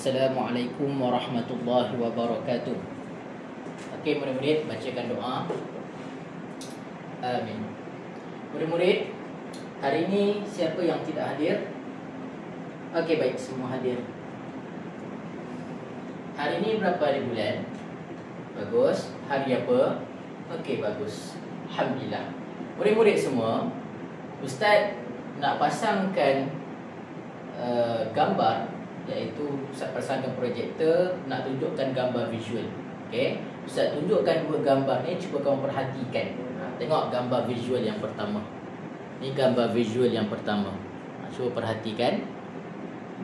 Assalamualaikum warahmatullahi wabarakatuh. Okey murid-murid, bacakan doa. Amin. Murid-murid, hari ini siapa yang tidak hadir? Okey, baik, semua hadir. Hari ini berapa hari bulan? Bagus. Hari apa? Okey, bagus. Alhamdulillah. Murid-murid semua, Ustaz nak pasangkan gambar, iaitu Ustaz pasangkan projektor, nak tunjukkan gambar visual. Okey, Ustaz tunjukkan dua gambar ni, cuba kamu perhatikan. Tengok gambar visual yang pertama. Ni gambar visual yang pertama. Cuba perhatikan.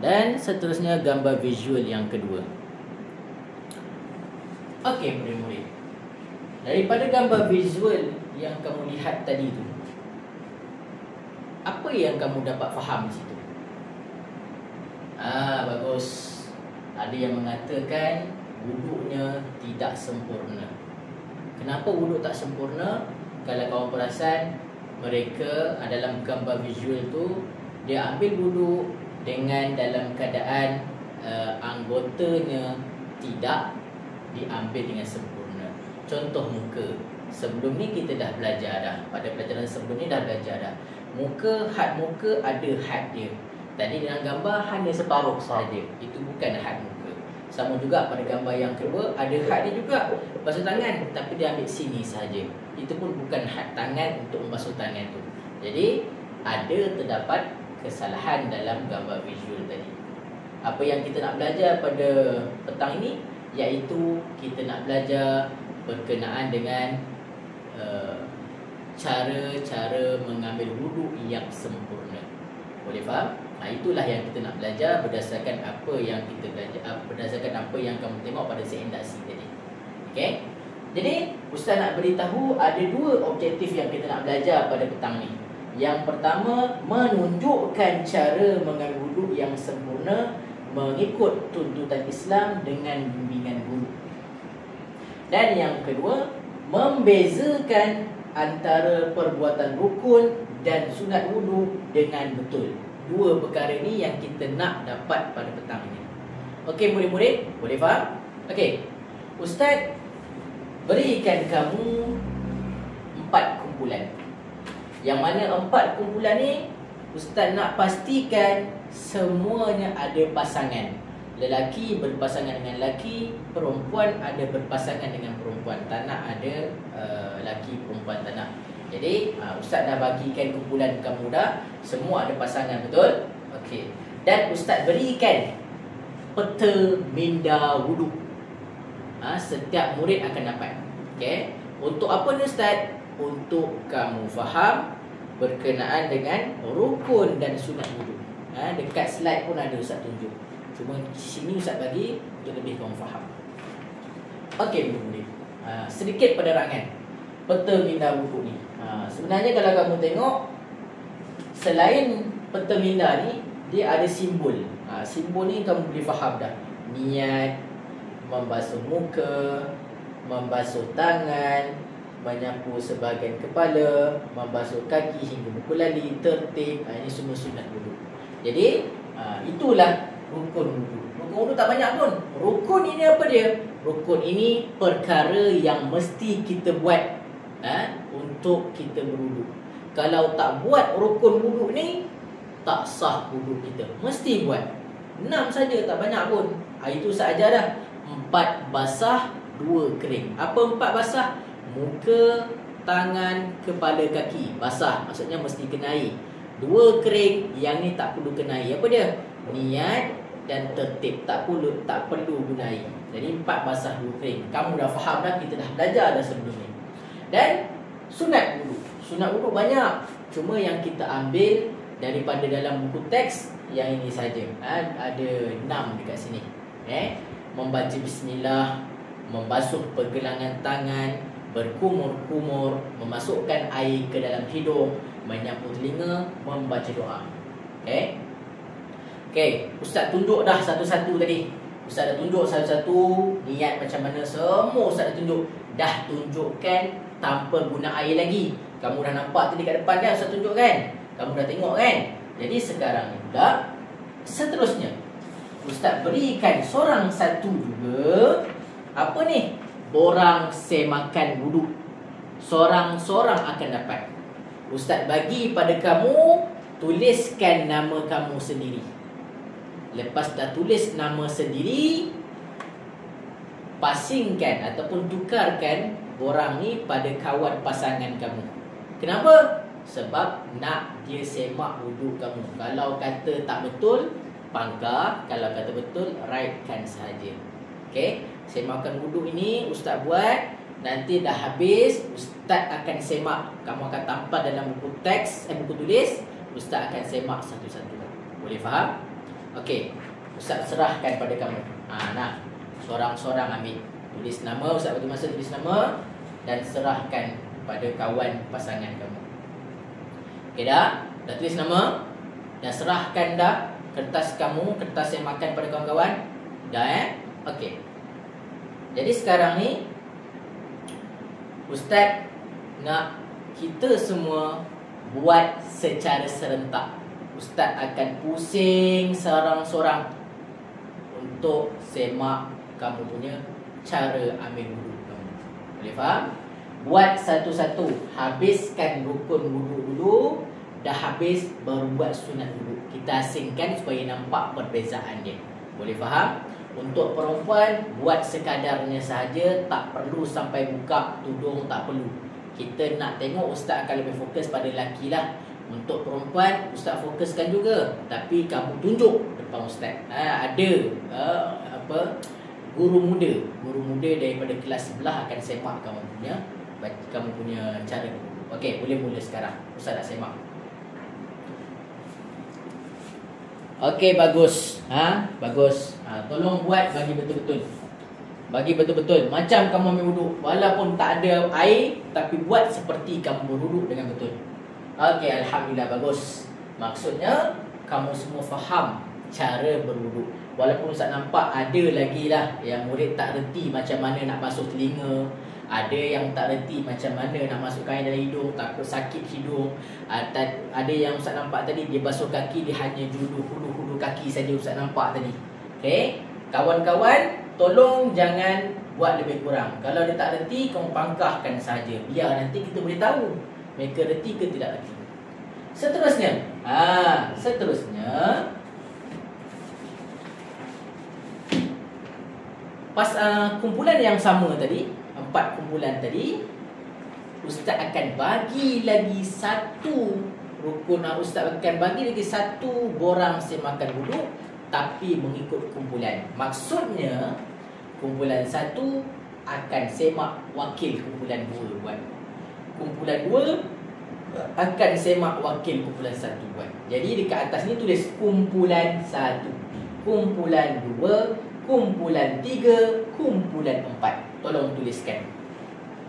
Dan seterusnya gambar visual yang kedua. Okey murid-murid, daripada gambar visual yang kamu lihat tadi tu, apa yang kamu dapat faham di situ? Bagus. Ada yang mengatakan wuduknya tidak sempurna. Kenapa wuduk tak sempurna? Kalau kamu perasan, mereka dalam gambar visual tu, dia ambil wuduk dengan dalam keadaan anggotanya tidak diambil dengan sempurna. Contoh muka. Sebelum ni kita dah belajar dah. Pada pelajaran sebelum ni dah belajar dah. Muka, had muka ada had dia. Tadi dalam gambar hanya separuh sahaja. Itu bukan had muka. Sama juga pada gambar yang kedua, ada had dia juga, basuh tangan, tapi dia ambil sini sahaja. Itu pun bukan had tangan untuk membasuh tangan tu. Jadi ada terdapat kesalahan dalam gambar visual tadi. Apa yang kita nak belajar pada petang ini, iaitu kita nak belajar berkenaan dengan cara-cara mengambil wuduk yang sempurna. Boleh faham? Itulah yang kita nak belajar berdasarkan apa yang kita belajar, berdasarkan apa yang kamu tengok pada seindaksi tadi. Okey? Jadi Ustaz nak beritahu ada dua objektif yang kita nak belajar pada petang ni. Yang pertama, menunjukkan cara mengambil wuduk yang sempurna mengikut tuntutan Islam dengan bimbingan guru. Dan yang kedua, membezakan antara perbuatan rukun dan sunat wuduk dengan betul. Dua perkara ni yang kita nak dapat pada petang ini. Okey murid-murid, boleh faham? Okey, Ustaz berikan kamu 4 kumpulan. Yang mana 4 kumpulan ni Ustaz nak pastikan semuanya ada pasangan. Lelaki berpasangan dengan lelaki, perempuan ada berpasangan dengan perempuan. Tak nak ada lelaki perempuan, tak nak. Jadi Ustaz dah bagikan kumpulan kamu dah, semua ada pasangan, betul? Okey. Dan Ustaz berikan peta minda wuduk. Setiap murid akan dapat. Okey. Untuk apa ni Ustaz? Untuk kamu faham berkenaan dengan rukun dan sunat wuduk. Dekat slide pun ada Ustaz tunjuk. Cuma sini Ustaz bagi untuk lebih kamu faham. Okey murid-murid. Sedikit penerangan peta minda wuduk ni. Sebenarnya kalau kamu tengok, selain peta minda ni, dia ada simbol. Simbol ni kamu boleh faham dah. Niat, membasuh muka, membasuh tangan, menyapu sebahagian kepala, membasuh kaki hingga buku lali, tertib. Ini semua sunat wuduk. Jadi itulah rukun wuduk. Rukun wuduk tak banyak pun. Rukun ini apa dia? Rukun ini perkara yang mesti kita buat untuk kita berwuduk. Kalau tak buat rukun wuduk ni, tak sah wuduk kita. Mesti buat. 6 saja, tak banyak pun. Itu sahaja dah. 4 basah, 2 kering. Apa 4 basah? Muka, tangan, kepala, kaki basah, maksudnya mesti kena air. 2 kering, yang ni tak perlu kena air. Apa dia? Niat dan tertib, tak perlu guna air. Jadi 4 basah, 2 kering. Kamu dah faham dah, kita dah belajar dah sebelum ni. Dan sunat wuduk. Sunat wuduk banyak, cuma yang kita ambil daripada dalam buku teks yang ini saja. Ada 6 dekat sini. Membaca bismillah, membasuh pergelangan tangan, berkumur-kumur, memasukkan air ke dalam hidung, menyapu telinga, membaca doa. Okey, Ustaz tunjuk dah satu-satu tadi. Ustaz dah tunjuk satu-satu, niat macam mana, semua Ustaz dah tunjuk. Dah tunjukkan tanpa guna air lagi. Kamu dah nampak tadi kat depan kan Ustaz tunjuk kan? Kamu dah tengok kan? Jadi sekarang ni pula, seterusnya Ustaz berikan seorang satu juga apa ni? Borang semakan wuduk. Seorang-seorang akan dapat. Ustaz bagi pada kamu, tuliskan nama kamu sendiri. Lepas dah tulis nama sendiri, pasingkan ataupun tukarkan borang ni pada kawan pasangan kamu. Kenapa? Sebab nak dia semak wuduk kamu. Kalau kata tak betul, pangkar. Kalau kata betul, rightkan sahaja. Okey, semakan wuduk ini Ustaz buat. Nanti dah habis, Ustaz akan semak. Kamu akan tampal dalam buku teks, buku tulis. Ustaz akan semak satu-satu. Boleh faham? Okey, Ustaz serahkan pada kamu. Nah, seorang-seorang ambil. Tulis nama, Ustaz bagi masa tulis nama dan serahkan pada kawan pasangan kamu. Okey dah? Dah tulis nama? Dah serahkan dah kertas kamu, kertas yang makan pada kawan-kawan? Dah Okey. Jadi sekarang ni Ustaz nak kita semua buat secara serentak. Ustaz akan pusing seorang-seorang untuk semak kamu punya cara ambil wuduk kamu. Boleh faham? Buat satu-satu. Habiskan rukun wuduk dulu. Dah habis baru buat sunat wuduk. Kita asingkan supaya nampak perbezaan dia. Boleh faham? Untuk perempuan, buat sekadarnya sahaja. Tak perlu sampai buka tudung, tak perlu. Kita nak tengok Ustaz akan lebih fokus pada lelaki lah. Untuk perempuan, Ustaz fokuskan juga. Tapi kamu tunjuk depan Ustaz. Ada guru muda daripada kelas sebelah akan semak kamu punya cara. Okey, boleh mula sekarang. Ustaz nak semak. Okey, bagus. Bagus. Tolong buat bagi betul-betul. Bagi betul-betul. Macam kamu ambil wuduk. Walaupun tak ada air, tapi buat seperti kamu berwuduk dengan betul. Okey, alhamdulillah, bagus. Maksudnya kamu semua faham cara berwuduk. Walaupun Ustaz nampak ada lagi lah yang murid tak reti macam mana nak basuh telinga. Ada yang tak reti macam mana nak masukkan air dalam hidung, takut sakit hidung. Ada yang Ustaz nampak tadi, dia basuh kaki, dia hanya hulu kaki saja Ustaz nampak tadi. Okey, kawan-kawan, tolong jangan buat lebih kurang. Kalau dia tak reti, kamu pangkahkan saja. Biar nanti kita boleh tahu mereka reti ke tidak reti. Seterusnya, pas kumpulan yang sama tadi, 4 kumpulan tadi, Ustaz akan bagi lagi satu rukun. Ustaz akan bagi lagi satu borang semakan wuduk, tapi mengikut kumpulan. Maksudnya kumpulan 1 akan semak wakil kumpulan 2 buat. Kumpulan 2 akan semak wakil kumpulan 1 buat. Jadi dekat atas ni tulis kumpulan 1, kumpulan 2, kumpulan 3, kumpulan 4. Tolong tuliskan.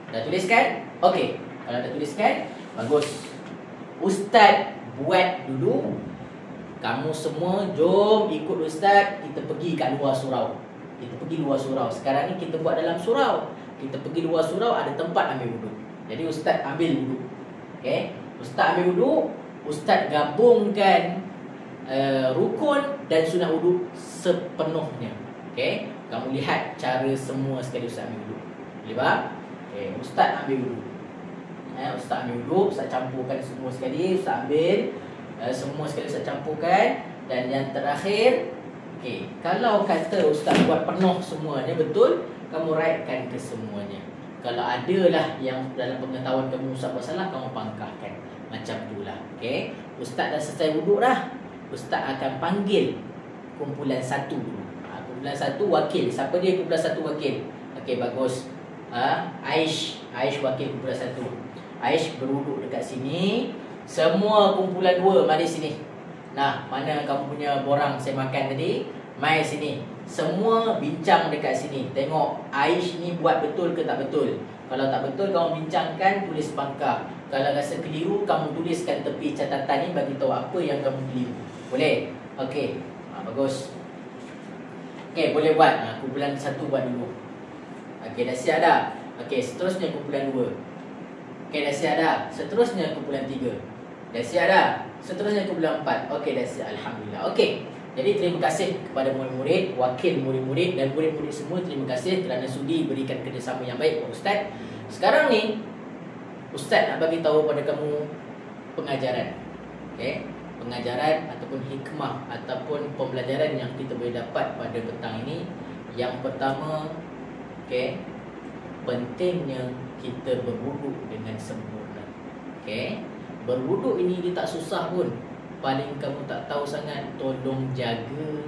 Dah tuliskan? Okey. Kalau dah tuliskan, bagus. Ustaz buat dulu. Kamu semua jom ikut Ustaz. Kita pergi kat luar surau. Sekarang ni kita buat dalam surau. Kita pergi luar surau, ada tempat ambil wuduk. Jadi Ustaz ambil wuduk. Okey. Ustaz ambil wuduk. Ustaz gabungkan rukun dan sunat wuduk sepenuhnya. Okey. Kamu lihat cara semua sekali Ustaz ambil wuduk. Boleh faham? Okey, Ustaz ambil wuduk. Ustaz ambil wuduk, Ustaz campurkan semua sekali. Ustaz ambil semua sekali, Ustaz campurkan. Dan yang terakhir, okey, kalau kata Ustaz buat penuh semuanya betul, kamu rightkan ke semuanya. Kalau adalah yang dalam pengetahuan kamu Ustaz buat salah, kamu pangkahkan. Macam itulah. Okey, Ustaz dah selesai wuduk dah. Ustaz akan panggil kumpulan 1 dulu. Kumpulan 1 wakil. Siapa dia kumpulan 1 wakil? Okey, bagus. Aish wakil kumpulan 1. Aish berwuduk dekat sini. Semua kumpulan 2 mari sini. Nah, mana kamu punya borang saya makan tadi? Mai sini. Semua bincang dekat sini. Tengok Aish ni buat betul ke tak betul. Kalau tak betul, kamu bincangkan, tulis pangkah. Kalau rasa keliru, kamu tuliskan tepi catatan ni, bagi tahu apa yang kamu keliru. Boleh? Okey. Bagus. Okey, boleh buat. Kumpulan 1 buat dulu. Okey, dah siap dah? Okey, seterusnya kumpulan 2. Okey, dah siap dah? Seterusnya kumpulan 3. Dah siap dah? Seterusnya kumpulan 4. Okey, dah siap. Alhamdulillah. Okey. Jadi terima kasih kepada murid-murid, wakil murid-murid dan murid-murid semua. Terima kasih kerana sudi berikan kerjasama yang baik Pak Ustaz. Sekarang ni Ustaz nak bagi tahu pada kamu pengajaran. Okey, pengajaran ataupun hikmah ataupun pembelajaran yang kita boleh dapat pada petang ini. Yang pertama, okey, pentingnya kita berwuduk dengan sempurna. Okey, berwuduk ini dia tak susah pun. Paling kamu tak tahu sangat, tolong jaga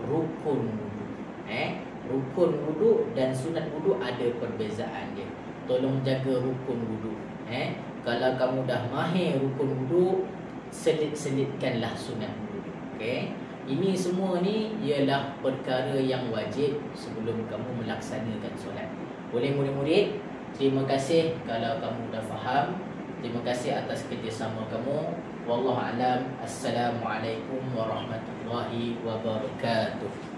rukun wudu. Rukun wudu dan sunat wudu ada perbezaan dia. Tolong jaga rukun wudu. Kalau kamu dah mahir rukun wudu, selit-selitkanlah sunat wudu. Okey. Ini semua ni ialah perkara yang wajib sebelum kamu melaksanakan solat. Boleh murid-murid, terima kasih kalau kamu dah faham. Terima kasih atas kerjasama kamu. Wallahu a'lam. Assalamualaikum warahmatullahi wabarakatuh.